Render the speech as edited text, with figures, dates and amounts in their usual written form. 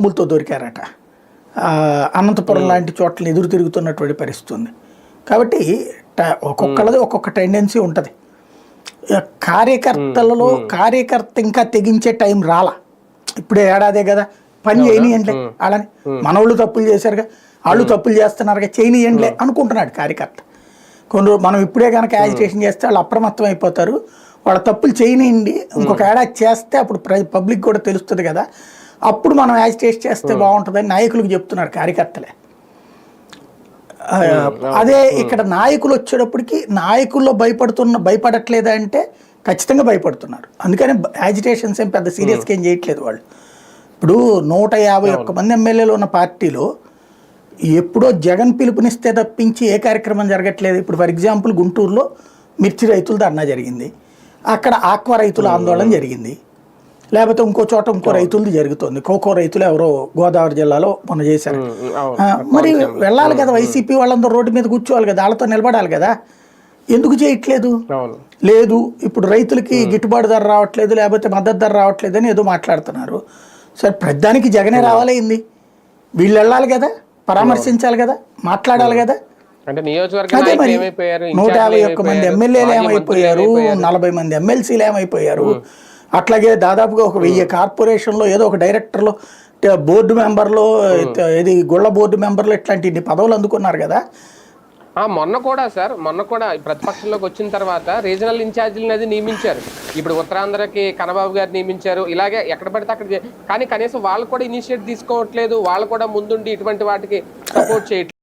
భూములతో దొరికారట. అనంతపురం లాంటి చోట్ల ఎదురు తిరుగుతున్నటువంటి పరిస్థితి ఉంది. కాబట్టి ఒక్కొక్కళ్ళది ఒక్కొక్క టెండెన్సీ ఉంటుంది. కార్యకర్తలలో కార్యకర్త ఇంకా తెగించే టైం రాలా. ఇప్పుడే ఏడాదే కదా, పని చేయనియండిలే వాళ్ళని, మనోళ్ళు తప్పులు చేశారుగా, వాళ్ళు తప్పులు చేస్తున్నారుగా, చేయనియండిలే అనుకుంటున్నాడు కార్యకర్త. కొన్ని మనం ఇప్పుడే కనుక యాజిటేషన్ చేస్తే వాళ్ళు అప్రమత్తం అయిపోతారు. వాళ్ళ తప్పులు చేయనియండి, ఇంకొక ఏడాది చేస్తే అప్పుడు పబ్లిక్ కూడా తెలుస్తుంది కదా, అప్పుడు మనం యాజిటేషన్ చేస్తే బాగుంటుందని నాయకులకు చెప్తున్నారు కార్యకర్తలే. అదే ఇక్కడ నాయకులు వచ్చేటప్పటికి నాయకుల్లో భయపడట్లేదా అంటే ఖచ్చితంగా భయపడుతున్నారు. అందుకని యాజిటేషన్స్ ఏం పెద్ద సీరియస్గా ఏం చేయట్లేదు వాళ్ళు. ఇప్పుడు 151 మంది ఎమ్మెల్యేలు ఉన్న పార్టీలో ఎప్పుడో జగన్ పిలుపునిస్తే తప్పించి ఏ కార్యక్రమం జరగట్లేదు. ఇప్పుడు ఫర్ ఎగ్జాంపుల్ గుంటూరులో మిర్చి రైతుల ధర్నా జరిగింది, అక్కడ ఆక్వా రైతుల ఆందోళన జరిగింది, లేకపోతే ఇంకో చోట ఇంకో రైతులది జరుగుతుంది. కోకో రైతులు ఎవరో గోదావరి జిల్లాలో మొన్న చేశారు. మరి వెళ్ళాలి కదా, వైసీపీ వాళ్ళందరూ రోడ్డు మీద కూర్చోవాలి కదా, వాళ్ళతో నిలబడాలి కదా, ఎందుకు చేయట్లేదు? లేదు ఇప్పుడు రైతులకి గిట్టుబాటు ధర రావట్లేదు, లేకపోతే మద్దతు ధర రావట్లేదు అని ఏదో మాట్లాడుతున్నారు. సరే ప్రతిదానికి జగనే రావాలైంది, వీళ్ళు వెళ్ళాలి కదా, పరామర్శించాలి కదా, మాట్లాడాలి కదా. అదే మరి 151 మంది ఎమ్మెల్యేలు ఏమైపోయారు, 40 మంది ఎమ్మెల్సీలు ఏమైపోయారు, అట్లాగే దాదాపుగా ఒక 1000 కార్పొరేషన్లో ఏదో ఒక డైరెక్టర్లో, బోర్డు మెంబర్లో, ఇది గుళ్ళ బోర్డు మెంబర్లు, ఇట్లాంటి పదవులు అందుకున్నారు కదా. మొన్న కూడా ప్రతిపక్షంలోకి వచ్చిన తర్వాత రీజనల్ ఇన్ఛార్జీలను అది నియమించారు. ఇప్పుడు ఉత్తరాంధ్రకి కన్నబాబు గారు నియమించారు. ఇలాగే ఎక్కడ పడితే అక్కడ, కానీ కనీసం వాళ్ళు కూడా ఇనిషియేటివ్ తీసుకోవట్లేదు, వాళ్ళు కూడా ముందుండి ఇటువంటి వాటికి సపోర్ట్ చేయట్లేదు.